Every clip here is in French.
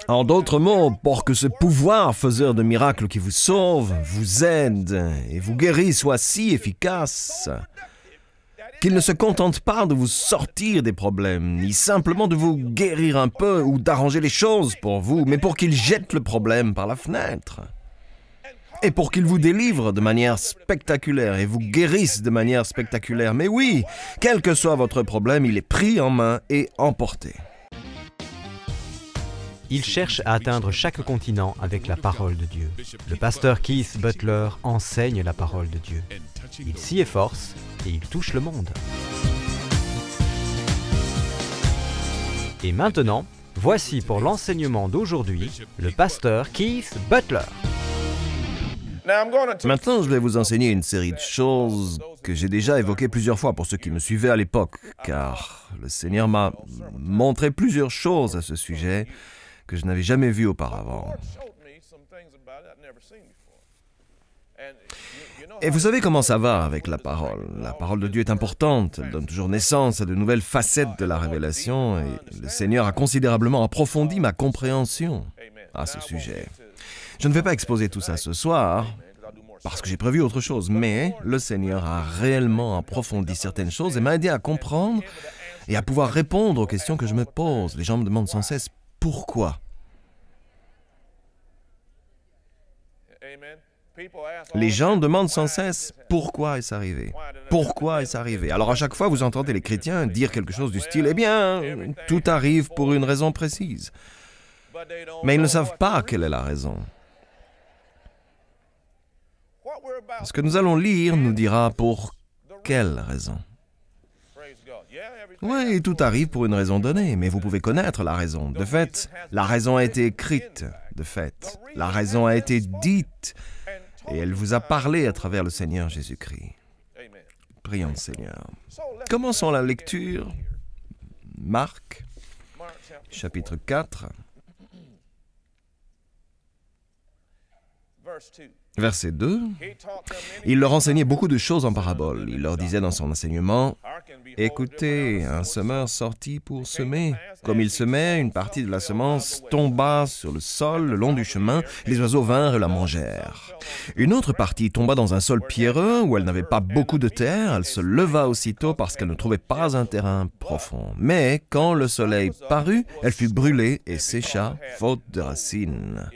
En d'autres mots, pour que ce pouvoir faiseur de miracles qui vous sauve, vous aide et vous guérit soit si efficace qu'il ne se contente pas de vous sortir des problèmes, ni simplement de vous guérir un peu ou d'arranger les choses pour vous, mais pour qu'il jette le problème par la fenêtre. Et pour qu'il vous délivre de manière spectaculaire et vous guérisse de manière spectaculaire. Mais oui, quel que soit votre problème, il est pris en main et emporté. Il cherche à atteindre chaque continent avec la parole de Dieu. Le pasteur Keith Butler enseigne la parole de Dieu. Il s'y efforce et il touche le monde. Et maintenant, voici pour l'enseignement d'aujourd'hui, le pasteur Keith Butler. Maintenant, je vais vous enseigner une série de choses que j'ai déjà évoquées plusieurs fois pour ceux qui me suivaient à l'époque, car le Seigneur m'a montré plusieurs choses à ce sujet que je n'avais jamais vues auparavant. Et vous savez comment ça va avec la parole. La parole de Dieu est importante, elle donne toujours naissance à de nouvelles facettes de la révélation, et le Seigneur a considérablement approfondi ma compréhension à ce sujet. Je ne vais pas exposer tout ça ce soir, parce que j'ai prévu autre chose, mais le Seigneur a réellement approfondi certaines choses et m'a aidé à comprendre et à pouvoir répondre aux questions que je me pose. Les gens me demandent sans cesse « Pourquoi ?» Les gens demandent sans cesse « Pourquoi est-ce arrivé ?» Pourquoi est-ce arrivé? Alors à chaque fois, vous entendez les chrétiens dire quelque chose du style « Eh bien, tout arrive pour une raison précise. » Mais ils ne savent pas quelle est la raison. Ce que nous allons lire nous dira pour quelle raison. Oui, tout arrive pour une raison donnée, mais vous pouvez connaître la raison. De fait, la raison a été écrite. De fait, la raison a été dite. Et elle vous a parlé à travers le Seigneur Jésus-Christ. Prions le Seigneur. Commençons la lecture. Marc, chapitre 4. Verset 2, il leur enseignait beaucoup de choses en paraboles. Il leur disait dans son enseignement, « Écoutez, un semeur sortit pour semer. Comme il semait, une partie de la semence tomba sur le sol le long du chemin. Les oiseaux vinrent et la mangèrent. Une autre partie tomba dans un sol pierreux où elle n'avait pas beaucoup de terre. Elle se leva aussitôt parce qu'elle ne trouvait pas un terrain profond. Mais quand le soleil parut, elle fut brûlée et sécha, faute de racines.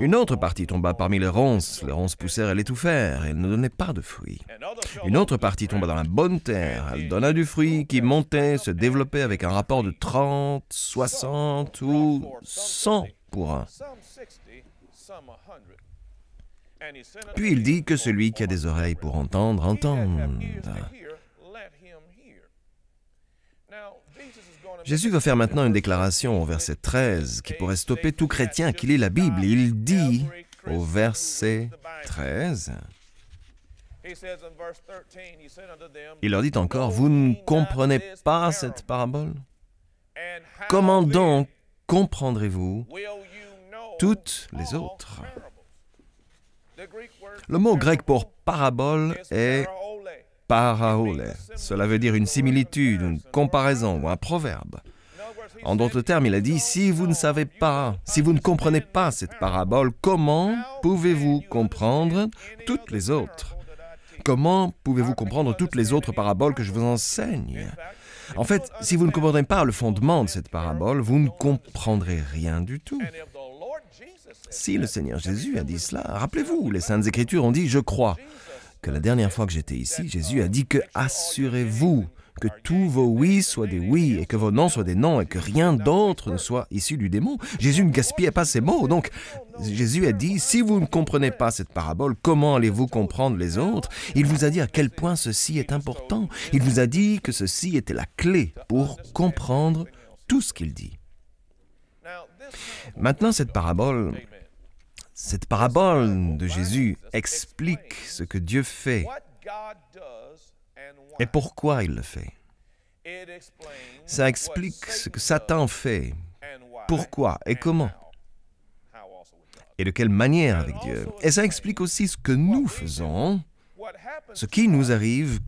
Une autre partie tomba parmi les ronces poussèrent et l'étouffèrent, et elle ne donnait pas de fruits. Une autre partie tomba dans la bonne terre, elle donna du fruit qui montait, se développait avec un rapport de 30, 60 ou 100 pour un. Puis il dit que celui qui a des oreilles pour entendre, entende. Jésus va faire maintenant une déclaration au verset 13 qui pourrait stopper tout chrétien qui lit la Bible. Il dit au verset 13, il leur dit encore, « Vous ne comprenez pas cette parabole? Comment donc comprendrez-vous toutes les autres? » Le mot grec pour parabole est paraole. Cela veut dire une similitude, une comparaison ou un proverbe. En d'autres termes, il a dit, si vous ne savez pas, si vous ne comprenez pas cette parabole, comment pouvez-vous comprendre toutes les autres? Comment pouvez-vous comprendre toutes les autres paraboles que je vous enseigne? En fait, si vous ne comprenez pas le fondement de cette parabole, vous ne comprendrez rien du tout. Si le Seigneur Jésus a dit cela, rappelez-vous, les Saintes Écritures ont dit « Je crois ». Que la dernière fois que j'étais ici, Jésus a dit que « Assurez-vous que tous vos oui soient des oui et que vos non soient des non et que rien d'autre ne soit issu du démon. » Jésus ne gaspillait pas ses mots. Donc, Jésus a dit « Si vous ne comprenez pas cette parabole, comment allez-vous comprendre les autres ?» Il vous a dit à quel point ceci est important. Il vous a dit que ceci était la clé pour comprendre tout ce qu'il dit. Maintenant, cette parabole de Jésus explique ce que Dieu fait et pourquoi il le fait. Ça explique ce que Satan fait, pourquoi et comment, et de quelle manière avec Dieu. Et ça explique aussi ce que nous faisons, ce qui nous arrive,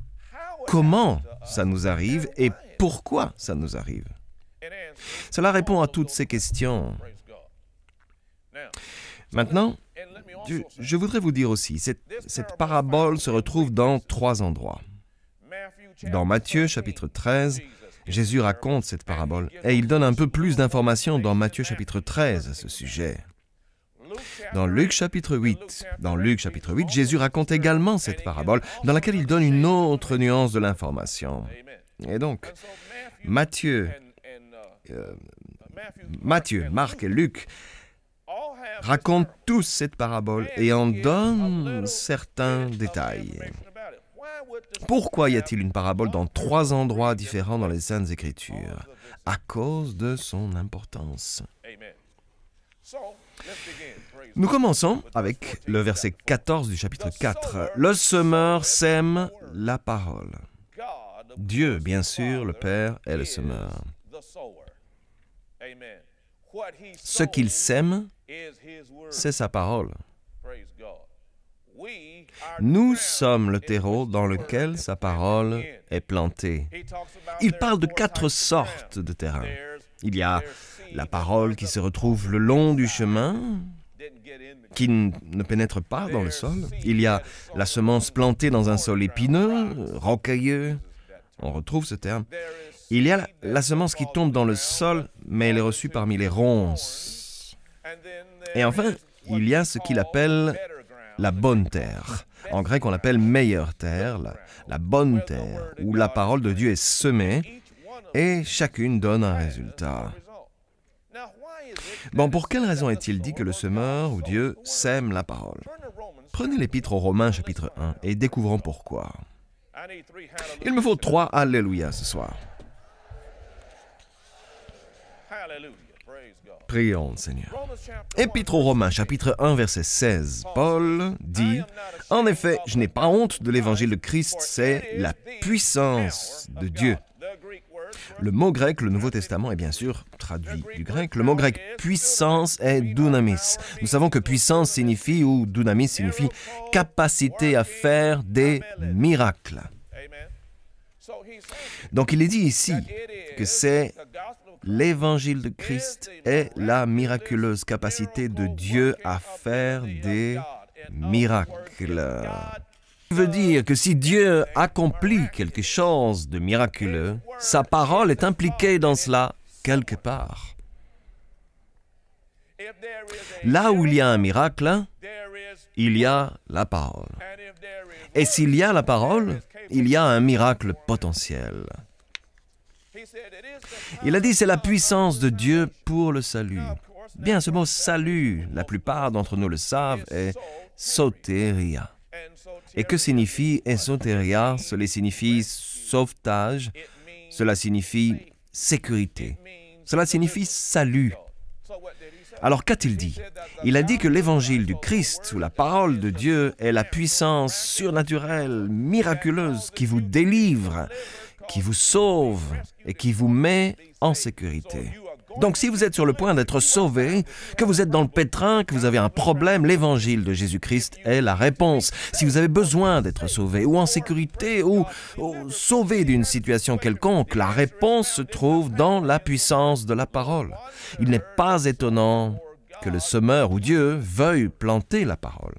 comment ça nous arrive et pourquoi ça nous arrive. Cela répond à toutes ces questions. Maintenant, je voudrais vous dire aussi, cette parabole se retrouve dans 3 endroits. Dans Matthieu chapitre 13, Jésus raconte cette parabole et il donne un peu plus d'informations dans Matthieu chapitre 13 à ce sujet. Dans Luc chapitre 8, Jésus raconte également cette parabole dans laquelle il donne une autre nuance de l'information. Et donc, Matthieu, Marc et Luc racontent tous cette parabole et en donnent certains détails. Pourquoi y a-t-il une parabole dans 3 endroits différents dans les Saintes Écritures? À cause de son importance. Nous commençons avec le verset 14 du chapitre 4. Le semeur sème la parole. Dieu, bien sûr, le Père, est le semeur. Ce qu'il sème, c'est sa parole. Nous sommes le terreau dans lequel sa parole est plantée. Il parle de 4 sortes de terrains. Il y a la parole qui se retrouve le long du chemin, qui ne pénètre pas dans le sol. Il y a la semence plantée dans un sol épineux, rocailleux. On retrouve ce terme. Il y a la semence qui tombe dans le sol, mais elle est reçue parmi les ronces. Et enfin, il y a ce qu'il appelle la bonne terre. En grec, on l'appelle meilleure terre, la bonne terre, où la parole de Dieu est semée et chacune donne un résultat. Bon, pour quelle raison est-il dit que le semeur ou Dieu sème la parole? Prenez l'Épître aux Romains chapitre 1 et découvrons pourquoi. Il me faut 3 Alléluia ce soir. Prions le Seigneur. Épître aux Romains, chapitre 1, verset 16. Paul dit, « En effet, je n'ai pas honte de l'évangile de Christ, c'est la puissance de Dieu. » Le mot grec, le Nouveau Testament est bien sûr traduit du grec. Le mot grec puissance est dunamis. Nous savons que puissance signifie, ou dunamis signifie, capacité à faire des miracles. Donc il est dit ici que c'est l'évangile de Christ est la miraculeuse capacité de Dieu à faire des miracles. Ça veut dire que si Dieu accomplit quelque chose de miraculeux, sa parole est impliquée dans cela quelque part. Là où il y a un miracle, il y a la parole. Et s'il y a la parole, il y a un miracle potentiel. Il a dit, c'est la puissance de Dieu pour le salut. Bien, ce mot salut, la plupart d'entre nous le savent, est sotéria. Et que signifie esotéria? Cela signifie sauvetage, cela signifie sécurité, cela signifie salut. Alors qu'a-t-il dit? Il a dit que l'évangile du Christ, ou la parole de Dieu, est la puissance surnaturelle, miraculeuse, qui vous délivre, qui vous sauve et qui vous met en sécurité. Donc si vous êtes sur le point d'être sauvé, que vous êtes dans le pétrin, que vous avez un problème, l'évangile de Jésus-Christ est la réponse. Si vous avez besoin d'être sauvé, ou en sécurité, ou sauvé d'une situation quelconque, la réponse se trouve dans la puissance de la parole. Il n'est pas étonnant que le semeur ou Dieu veuille planter la parole.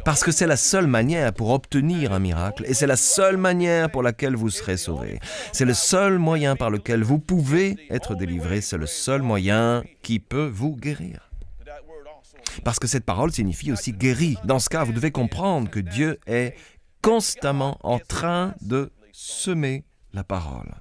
Parce que c'est la seule manière pour obtenir un miracle et c'est la seule manière pour laquelle vous serez sauvé. C'est le seul moyen par lequel vous pouvez être délivré, c'est le seul moyen qui peut vous guérir. Parce que cette parole signifie aussi guéri. Dans ce cas, vous devez comprendre que Dieu est constamment en train de semer la parole.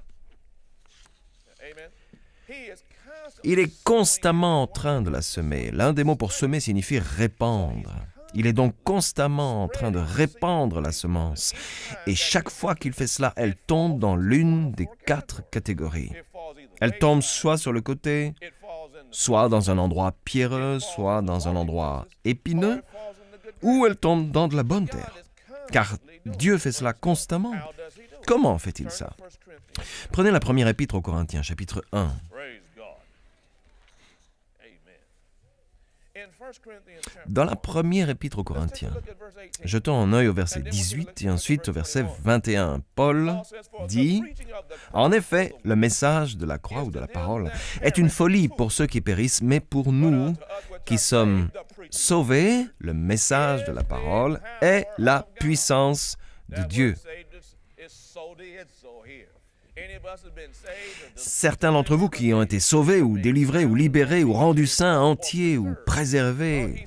Il est constamment en train de la semer. L'un des mots pour semer signifie répandre. Il est donc constamment en train de répandre la semence. Et chaque fois qu'il fait cela, elle tombe dans l'une des 4 catégories. Elle tombe soit sur le côté, soit dans un endroit pierreux, soit dans un endroit épineux, ou elle tombe dans de la bonne terre. Car Dieu fait cela constamment. Comment fait-il ça? Prenez la première épître aux Corinthiens, chapitre 1. Dans la première épître aux Corinthiens, jetons un œil au verset 18 et ensuite au verset 21. Paul dit, « En effet, le message de la croix ou de la parole est une folie pour ceux qui périssent, mais pour nous qui sommes sauvés, le message de la parole est la puissance de Dieu. » Certains d'entre vous qui ont été sauvés ou délivrés ou libérés ou rendus saints, entiers ou préservés.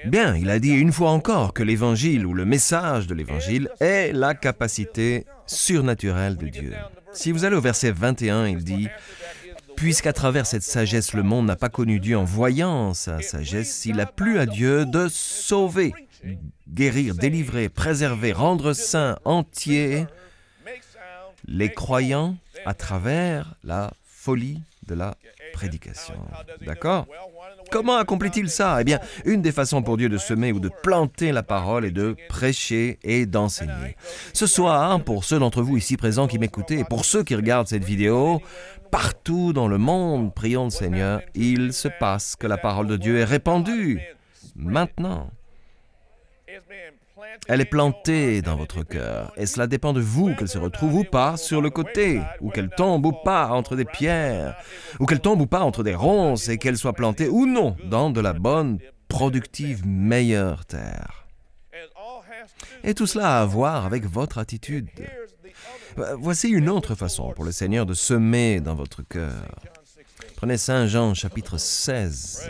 Bien, il a dit une fois encore que l'Évangile ou le message de l'Évangile est la capacité surnaturelle de Dieu. Si vous allez au verset 21, il dit « Puisqu'à travers cette sagesse, le monde n'a pas connu Dieu en voyant sa sagesse, il a plu à Dieu de sauver, guérir, délivrer, préserver, rendre saints, entiers, les croyants à travers la folie de la prédication. » D'accord? Comment accomplit-il ça? Eh bien, une des façons pour Dieu de semer ou de planter la parole est de prêcher et d'enseigner. Ce soir, pour ceux d'entre vous ici présents qui m'écoutez et pour ceux qui regardent cette vidéo, partout dans le monde, prions le Seigneur, il se passe que la parole de Dieu est répandue. Maintenant, elle est plantée dans votre cœur, et cela dépend de vous qu'elle se retrouve ou pas sur le côté, ou qu'elle tombe ou pas entre des pierres, ou qu'elle tombe ou pas entre des ronces, et qu'elle soit plantée ou non dans de la bonne, productive, meilleure terre. Et tout cela a à voir avec votre attitude. Voici une autre façon pour le Seigneur de semer dans votre cœur. Prenez Saint Jean chapitre 16.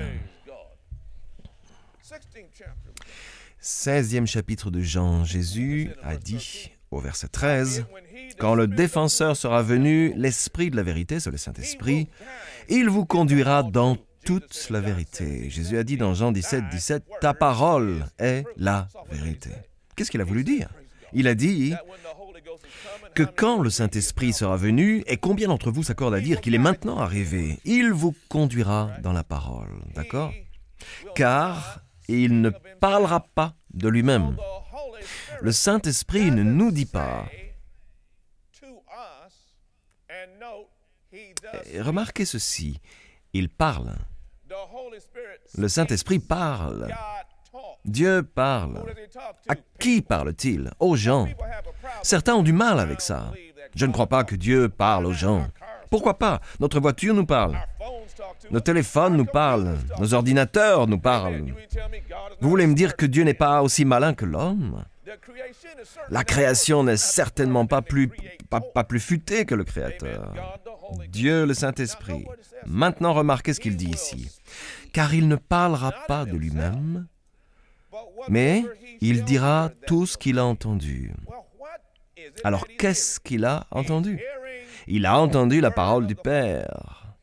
16e chapitre de Jean, Jésus a dit au verset 13, « Quand le défenseur sera venu, l'Esprit de la vérité, c'est le Saint-Esprit, il vous conduira dans toute la vérité. » Jésus a dit dans Jean 17, 17, « Ta parole est la vérité. » Qu'est-ce qu'il a voulu dire? Il a dit que quand le Saint-Esprit sera venu, et combien d'entre vous s'accordent à dire qu'il est maintenant arrivé, il vous conduira dans la parole, d'accord? Car il ne parlera pas de lui-même. Le Saint-Esprit ne nous dit pas. Et remarquez ceci, il parle. Le Saint-Esprit parle. Dieu parle. À qui parle-t-il? Aux gens. Certains ont du mal avec ça. Je ne crois pas que Dieu parle aux gens. Pourquoi pas? Notre voiture nous parle. Nos téléphones nous parlent. Nos ordinateurs nous parlent. Vous voulez me dire que Dieu n'est pas aussi malin que l'homme? La création n'est certainement pas plus futée que le Créateur. Dieu, le Saint-Esprit. Maintenant, remarquez ce qu'il dit ici. Car il ne parlera pas de lui-même, mais il dira tout ce qu'il a entendu. Alors, qu'est-ce qu'il a entendu? Il a entendu la parole du Père.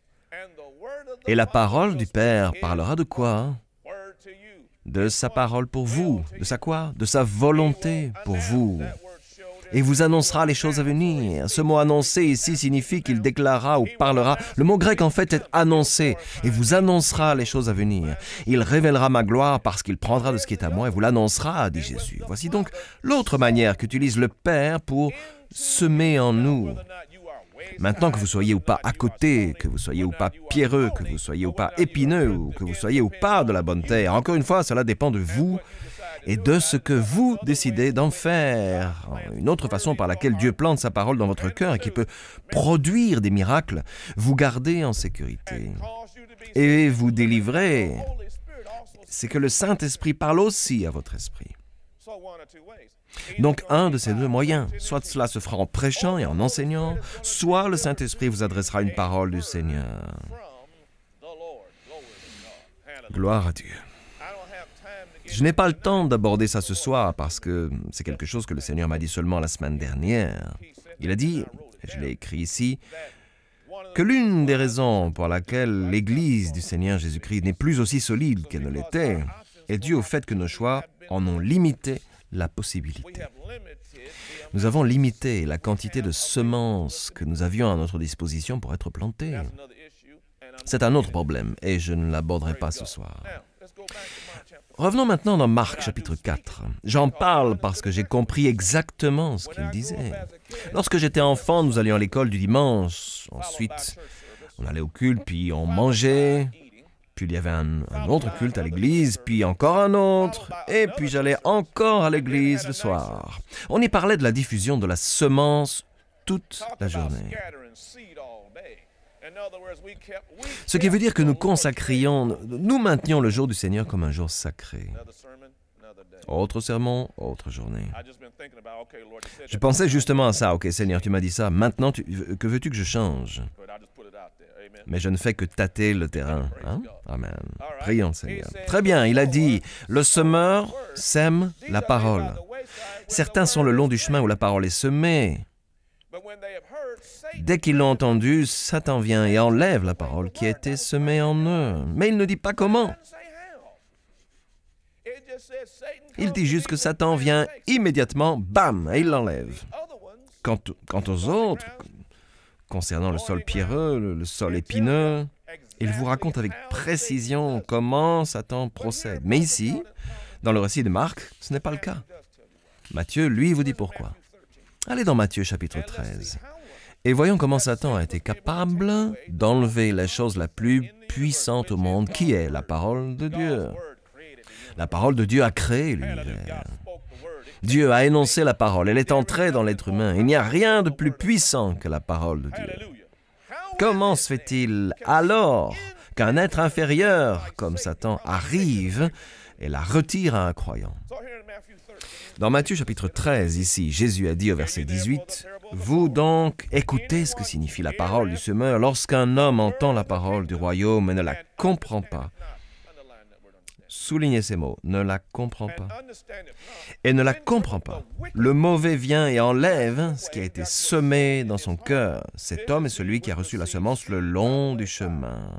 Et la parole du Père parlera de quoi? De sa parole pour vous. De sa quoi? De sa volonté pour vous. Et vous annoncera les choses à venir. Ce mot « annoncer » ici signifie qu'il déclarera ou parlera. Le mot grec en fait est « annoncer » et vous annoncera les choses à venir. Il révélera ma gloire parce qu'il prendra de ce qui est à moi et vous l'annoncera, dit Jésus. Voici donc l'autre manière qu'utilise le Père pour semer en nous. Maintenant que vous soyez ou pas à côté, que vous soyez ou pas pierreux, que vous soyez ou pas épineux, ou que vous soyez ou pas de la bonne terre, encore une fois, cela dépend de vous et de ce que vous décidez d'en faire. Une autre façon par laquelle Dieu plante sa parole dans votre cœur et qui peut produire des miracles, vous garder en sécurité et vous délivrer, c'est que le Saint-Esprit parle aussi à votre esprit. Donc, un de ces deux moyens, soit cela se fera en prêchant et en enseignant, soit le Saint-Esprit vous adressera une parole du Seigneur. Gloire à Dieu. Je n'ai pas le temps d'aborder ça ce soir parce que c'est quelque chose que le Seigneur m'a dit seulement la semaine dernière. Il a dit, et je l'ai écrit ici, que l'une des raisons pour laquelle l'Église du Seigneur Jésus-Christ n'est plus aussi solide qu'elle ne l'était est due au fait que nos choix en ont limité la possibilité. Nous avons limité la quantité de semences que nous avions à notre disposition pour être plantées. C'est un autre problème et je ne l'aborderai pas ce soir. Revenons maintenant dans Marc chapitre 4. J'en parle parce que j'ai compris exactement ce qu'il disait. Lorsque j'étais enfant, nous allions à l'école du dimanche. Ensuite, on allait au culte, puis on mangeait. Puis il y avait un autre culte à l'église, puis encore un autre, et puis j'allais encore à l'église le soir. On y parlait de la diffusion de la semence toute la journée. Ce qui veut dire que nous consacrions, nous maintenions le jour du Seigneur comme un jour sacré. Autre sermon, autre journée. Je pensais justement à ça. Ok, Seigneur, tu m'as dit ça. Maintenant, que veux-tu que je change? Mais je ne fais que tâter le terrain. Hein? Amen. Prions, Seigneur. Très bien, il a dit, le semeur sème la parole. Certains sont le long du chemin où la parole est semée. Dès qu'ils l'ont entendu, Satan vient et enlève la parole qui a été semée en eux. Mais il ne dit pas comment. Il dit juste que Satan vient immédiatement, bam, et il l'enlève. Quant aux autres, concernant le sol pierreux, le sol épineux, il vous raconte avec précision comment Satan procède. Mais ici, dans le récit de Marc, ce n'est pas le cas. Matthieu, lui, vous dit pourquoi. Allez dans Matthieu chapitre 13. Et voyons comment Satan a été capable d'enlever la chose la plus puissante au monde, qui est la parole de Dieu. La parole de Dieu a créé l'univers. Dieu a énoncé la parole, elle est entrée dans l'être humain. Il n'y a rien de plus puissant que la parole de Dieu. Comment se fait-il alors qu'un être inférieur comme Satan arrive et la retire à un croyant? Dans Matthieu chapitre 13, ici, Jésus a dit au verset 18, « Vous donc écoutez ce que signifie la parole du semeur lorsqu'un homme entend la parole du royaume et ne la comprend pas. » Soulignez ces mots, ne la comprend pas. Et ne la comprend pas. Le mauvais vient et enlève ce qui a été semé dans son cœur. Cet homme est celui qui a reçu la semence le long du chemin.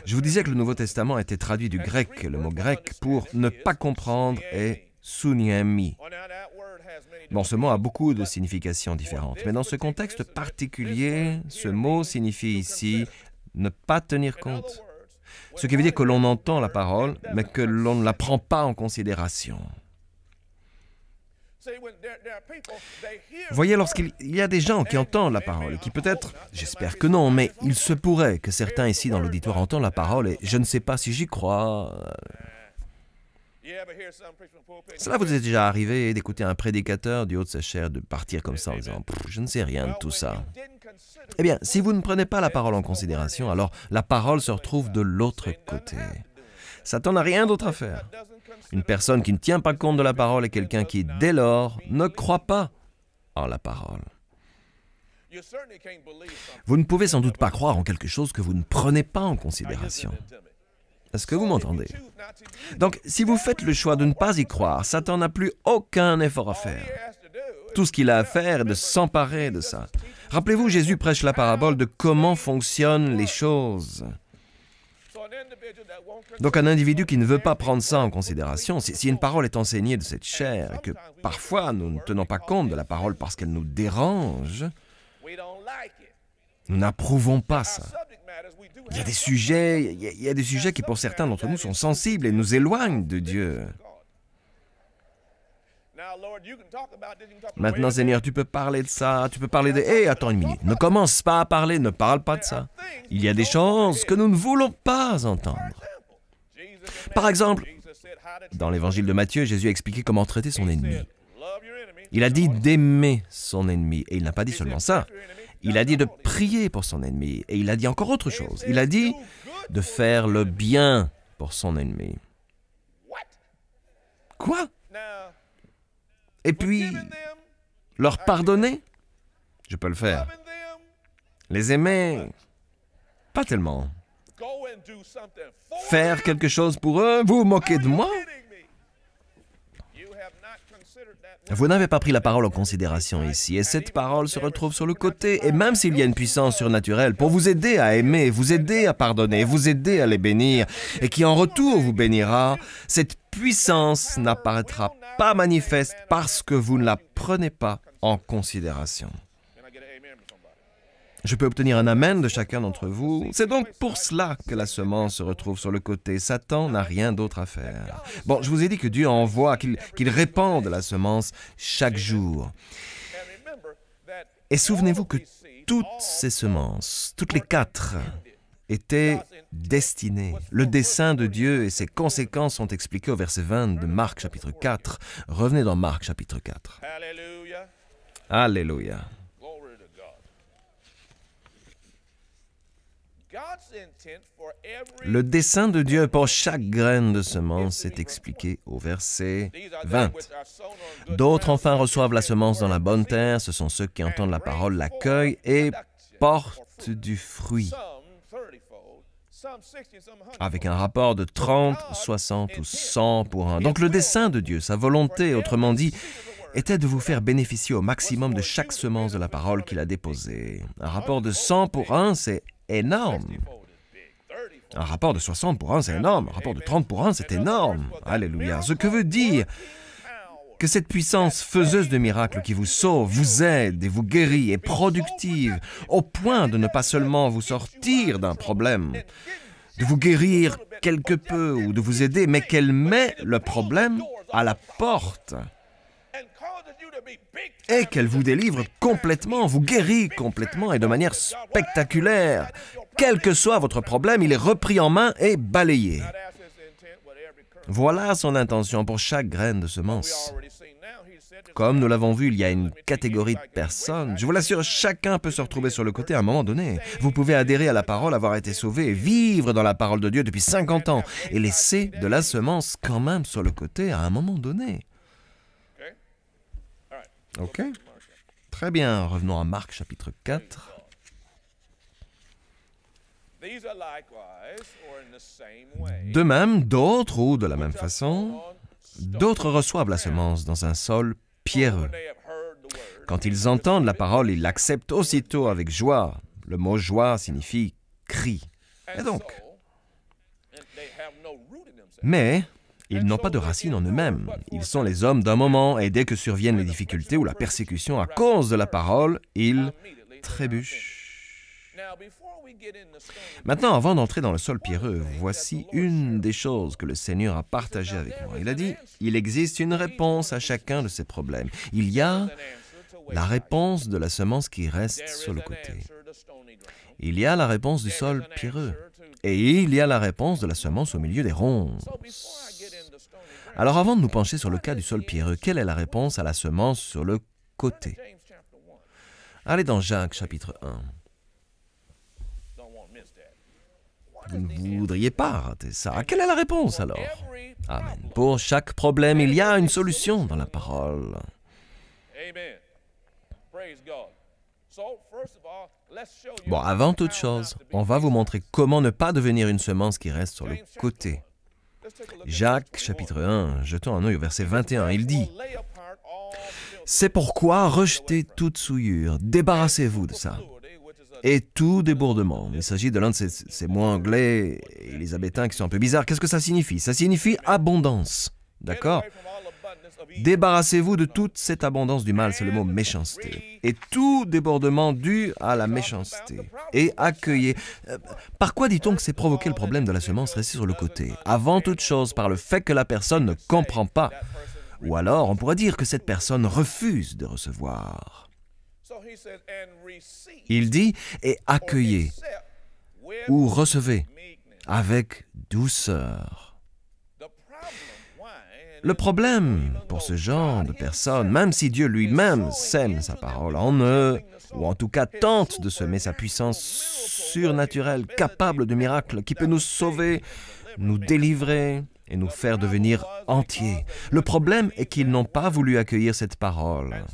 Je vous disais que le Nouveau Testament a été traduit du grec. Le mot grec pour ne pas comprendre est suniemi. Bon, ce mot a beaucoup de significations différentes, mais dans ce contexte particulier, ce mot signifie ici ne pas tenir compte. Ce qui veut dire que l'on entend la parole, mais que l'on ne la prend pas en considération. Voyez, lorsqu'il y a des gens qui entendent la parole, et qui peut-être, j'espère que non, mais il se pourrait que certains ici dans l'auditoire entendent la parole, et je ne sais pas si j'y crois. Cela vous est déjà arrivé d'écouter un prédicateur du haut de sa chair, de partir comme ça en disant « je ne sais rien de tout ça ». Eh bien, si vous ne prenez pas la parole en considération, alors la parole se retrouve de l'autre côté. Satan n'a rien d'autre à faire. Une personne qui ne tient pas compte de la parole est quelqu'un qui, dès lors, ne croit pas en la parole. Vous ne pouvez sans doute pas croire en quelque chose que vous ne prenez pas en considération. Est-ce que vous m'entendez? Donc, si vous faites le choix de ne pas y croire, Satan n'a plus aucun effort à faire. Tout ce qu'il a à faire est de s'emparer de ça. Rappelez-vous, Jésus prêche la parabole de comment fonctionnent les choses. Donc un individu qui ne veut pas prendre ça en considération, si une parole est enseignée de cette chair, et que parfois nous ne tenons pas compte de la parole parce qu'elle nous dérange, nous n'approuvons pas ça. Il y a des sujets qui pour certains d'entre nous sont sensibles et nous éloignent de Dieu. Maintenant, Seigneur, tu peux parler de ça, tu peux parler de... Hé, attends une minute, ne commence pas à parler, ne parle pas de ça. Il y a des choses que nous ne voulons pas entendre. Par exemple, dans l'évangile de Matthieu, Jésus a expliqué comment traiter son ennemi. Il a dit d'aimer son ennemi, et il n'a pas dit seulement ça. Il a dit de prier pour son ennemi, et il a dit encore autre chose. Il a dit de faire le bien pour son ennemi. Quoi? Et puis, leur pardonner? Je peux le faire. Les aimer? Pas tellement. Faire quelque chose pour eux? Vous vous moquez de moi? Vous n'avez pas pris la parole en considération ici, et cette parole se retrouve sur le côté, et même s'il y a une puissance surnaturelle pour vous aider à aimer, vous aider à pardonner, vous aider à les bénir, et qui en retour vous bénira, cette puissance n'apparaîtra pas manifeste parce que vous ne la prenez pas en considération. Je peux obtenir un amen de chacun d'entre vous. C'est donc pour cela que la semence se retrouve sur le côté. Satan n'a rien d'autre à faire. Bon, je vous ai dit que Dieu envoie, qu'il répande la semence chaque jour. Et souvenez-vous que toutes ces semences, toutes les 4, était destiné. Le dessein de Dieu et ses conséquences sont expliquées au verset 20 de Marc chapitre 4. Revenez dans Marc chapitre 4. Alléluia. Le dessein de Dieu pour chaque graine de semence est expliqué au verset 20. D'autres enfin reçoivent la semence dans la bonne terre, ce sont ceux qui entendent la parole, l'accueillent et portent du fruit. Avec un rapport de 30, 60 ou 100 pour 1. Donc le dessein de Dieu, sa volonté, autrement dit, était de vous faire bénéficier au maximum de chaque semence de la parole qu'il a déposée. Un rapport de 100 pour 1, c'est énorme. Un rapport de 60 pour 1, c'est énorme. Un rapport de 30 pour 1, c'est énorme. Alléluia. Ce que veut dire que cette puissance faiseuse de miracles qui vous sauve, vous aide et vous guérit est productive au point de ne pas seulement vous sortir d'un problème, de vous guérir quelque peu ou de vous aider, mais qu'elle met le problème à la porte et qu'elle vous délivre complètement, vous guérit complètement et de manière spectaculaire. Quel que soit votre problème, il est repris en main et balayé. Voilà son intention pour chaque graine de semence. Comme nous l'avons vu, il y a une catégorie de personnes. Je vous l'assure, chacun peut se retrouver sur le côté à un moment donné. Vous pouvez adhérer à la parole, avoir été sauvé, et vivre dans la parole de Dieu depuis 50 ans et laisser de la semence quand même sur le côté à un moment donné. OK? Très bien, revenons à Marc chapitre 4. De même, d'autres, ou de la même façon, d'autres reçoivent la semence dans un sol pierreux. Quand ils entendent la parole, ils l'acceptent aussitôt avec joie. Le mot joie signifie cri. Et donc, mais ils n'ont pas de racines en eux-mêmes. Ils sont les hommes d'un moment et dès que surviennent les difficultés ou la persécution à cause de la parole, ils trébuchent. Maintenant, avant d'entrer dans le sol pierreux, voici une des choses que le Seigneur a partagées avec moi. Il a dit, il existe une réponse à chacun de ces problèmes. Il y a la réponse de la semence qui reste sur le côté. Il y a la réponse du sol pierreux. Et il y a la réponse de la semence au milieu des ronces. Alors avant de nous pencher sur le cas du sol pierreux, quelle est la réponse à la semence sur le côté? Allez dans Jacques chapitre 1. Vous ne voudriez pas rater ça. Quelle est la réponse alors? Amen. Pour chaque problème, il y a une solution dans la parole. Bon, avant toute chose, on va vous montrer comment ne pas devenir une semence qui reste sur le côté. Jacques, chapitre 1, jetons un œil au verset 21, il dit « C'est pourquoi rejetez toute souillure, débarrassez-vous de ça. Et tout débordement. » Il s'agit de l'un de ces mots anglais élisabétains qui sont un peu bizarres. Qu'est-ce que ça signifie? Ça signifie abondance. D'accord? Débarrassez-vous de toute cette abondance du mal, c'est le mot méchanceté. Et tout débordement dû à la méchanceté. Et accueillez. Par quoi dit-on que c'est provoquer le problème de la semence restée sur le côté? Avant toute chose, par le fait que la personne ne comprend pas. Ou alors, on pourrait dire que cette personne refuse de recevoir. Il dit, et accueillez, ou recevez, avec douceur. Le problème pour ce genre de personnes, même si Dieu lui-même sème sa parole en eux, ou en tout cas tente de semer sa puissance surnaturelle, capable de miracles, qui peut nous sauver, nous délivrer et nous faire devenir entiers. Le problème est qu'ils n'ont pas voulu accueillir cette parole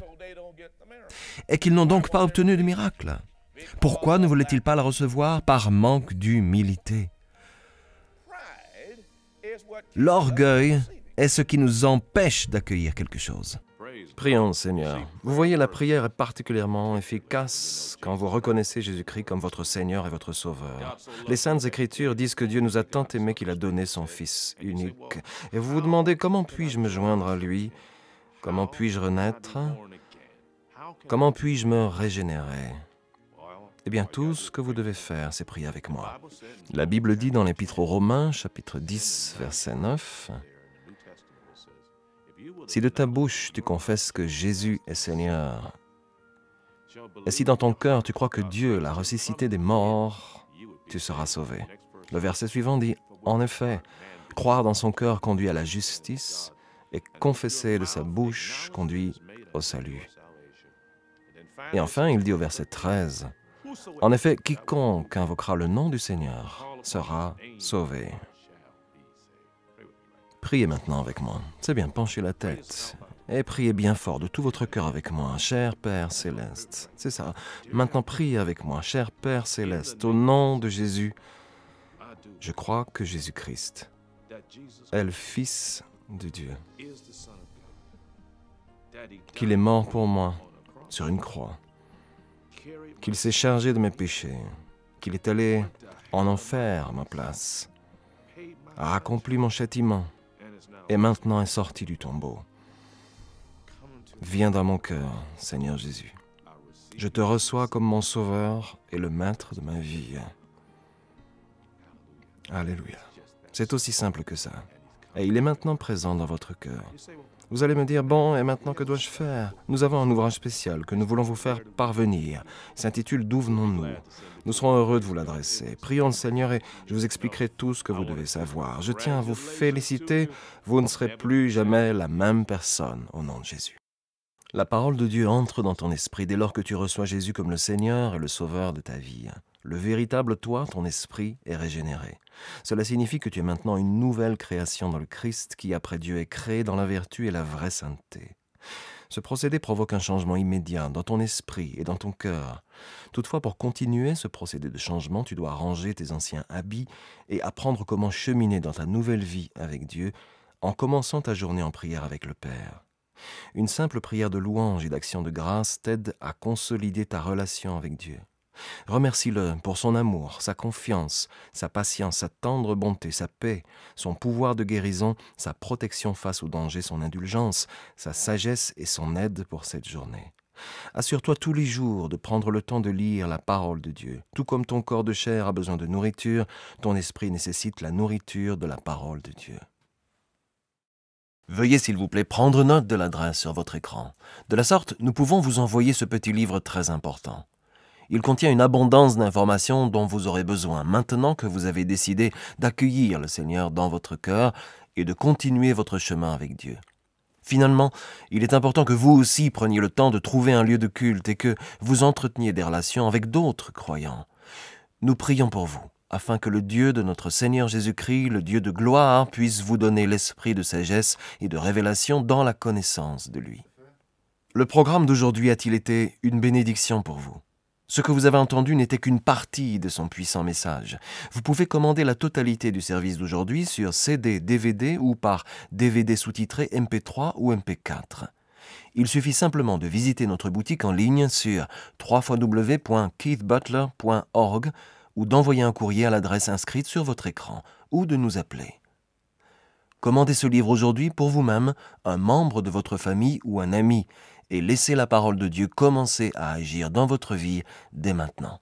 et qu'ils n'ont donc pas obtenu de miracle. Pourquoi ne voulaient-ils pas la recevoir? Par manque d'humilité. L'orgueil est ce qui nous empêche d'accueillir quelque chose. Prions, Seigneur. Vous voyez, la prière est particulièrement efficace quand vous reconnaissez Jésus-Christ comme votre Seigneur et votre Sauveur. Les Saintes Écritures disent que Dieu nous a tant aimés qu'il a donné son Fils unique. Et vous vous demandez, comment puis-je me joindre à lui? Comment puis-je renaître? Comment puis-je me régénérer? Eh bien, tout ce que vous devez faire, c'est prier avec moi. La Bible dit dans l'Épître aux Romains, chapitre 10, verset 9, « Si de ta bouche tu confesses que Jésus est Seigneur, et si dans ton cœur tu crois que Dieu l'a ressuscité des morts, tu seras sauvé. Le verset suivant dit, en effet, croire dans son cœur conduit à la justice et confesser de sa bouche conduit au salut. Et enfin, il dit au verset 13, en effet, quiconque invoquera le nom du Seigneur sera sauvé. Priez maintenant avec moi. C'est bien, penchez la tête. Et priez bien fort de tout votre cœur avec moi, cher Père Céleste. C'est ça. Maintenant, priez avec moi, cher Père Céleste, au nom de Jésus. Je crois que Jésus-Christ est le Fils de Dieu, qu'il est mort pour moi sur une croix, qu'il s'est chargé de mes péchés, qu'il est allé en enfer à ma place, a accompli mon châtiment et maintenant est sorti du tombeau. Viens dans mon cœur, Seigneur Jésus. Je te reçois comme mon sauveur et le maître de ma vie. Alléluia. C'est aussi simple que ça. Et il est maintenant présent dans votre cœur. Vous allez me dire, bon, et maintenant que dois-je faire? Nous avons un ouvrage spécial que nous voulons vous faire parvenir. Il s'intitule « D'où venons-nous » Nous serons heureux de vous l'adresser. Prions le Seigneur et je vous expliquerai tout ce que vous devez savoir. Je tiens à vous féliciter, vous ne serez plus jamais la même personne au nom de Jésus. La parole de Dieu entre dans ton esprit dès lors que tu reçois Jésus comme le Seigneur et le Sauveur de ta vie. Le véritable toi, ton esprit, est régénéré. Cela signifie que tu es maintenant une nouvelle création dans le Christ qui, après Dieu, est créé dans la vertu et la vraie sainteté. Ce procédé provoque un changement immédiat dans ton esprit et dans ton cœur. Toutefois, pour continuer ce procédé de changement, tu dois ranger tes anciens habits et apprendre comment cheminer dans ta nouvelle vie avec Dieu en commençant ta journée en prière avec le Père. Une simple prière de louange et d'action de grâce t'aide à consolider ta relation avec Dieu. Remercie-le pour son amour, sa confiance, sa patience, sa tendre bonté, sa paix, son pouvoir de guérison, sa protection face au danger, son indulgence, sa sagesse et son aide pour cette journée. Assure-toi tous les jours de prendre le temps de lire la parole de Dieu. Tout comme ton corps de chair a besoin de nourriture, ton esprit nécessite la nourriture de la parole de Dieu. Veuillez s'il vous plaît prendre note de l'adresse sur votre écran. De la sorte, nous pouvons vous envoyer ce petit livre très important. Il contient une abondance d'informations dont vous aurez besoin maintenant que vous avez décidé d'accueillir le Seigneur dans votre cœur et de continuer votre chemin avec Dieu. Finalement, il est important que vous aussi preniez le temps de trouver un lieu de culte et que vous entreteniez des relations avec d'autres croyants. Nous prions pour vous, afin que le Dieu de notre Seigneur Jésus-Christ, le Dieu de gloire, puisse vous donner l'esprit de sagesse et de révélation dans la connaissance de lui. Le programme d'aujourd'hui a-t-il été une bénédiction pour vous? Ce que vous avez entendu n'était qu'une partie de son puissant message. Vous pouvez commander la totalité du service d'aujourd'hui sur CD, DVD ou par DVD sous-titré MP3 ou MP4. Il suffit simplement de visiter notre boutique en ligne sur www.keithbutler.org ou d'envoyer un courrier à l'adresse inscrite sur votre écran ou de nous appeler. Commandez ce livre aujourd'hui pour vous-même, un membre de votre famille ou un ami et laissez la parole de Dieu commencer à agir dans votre vie dès maintenant.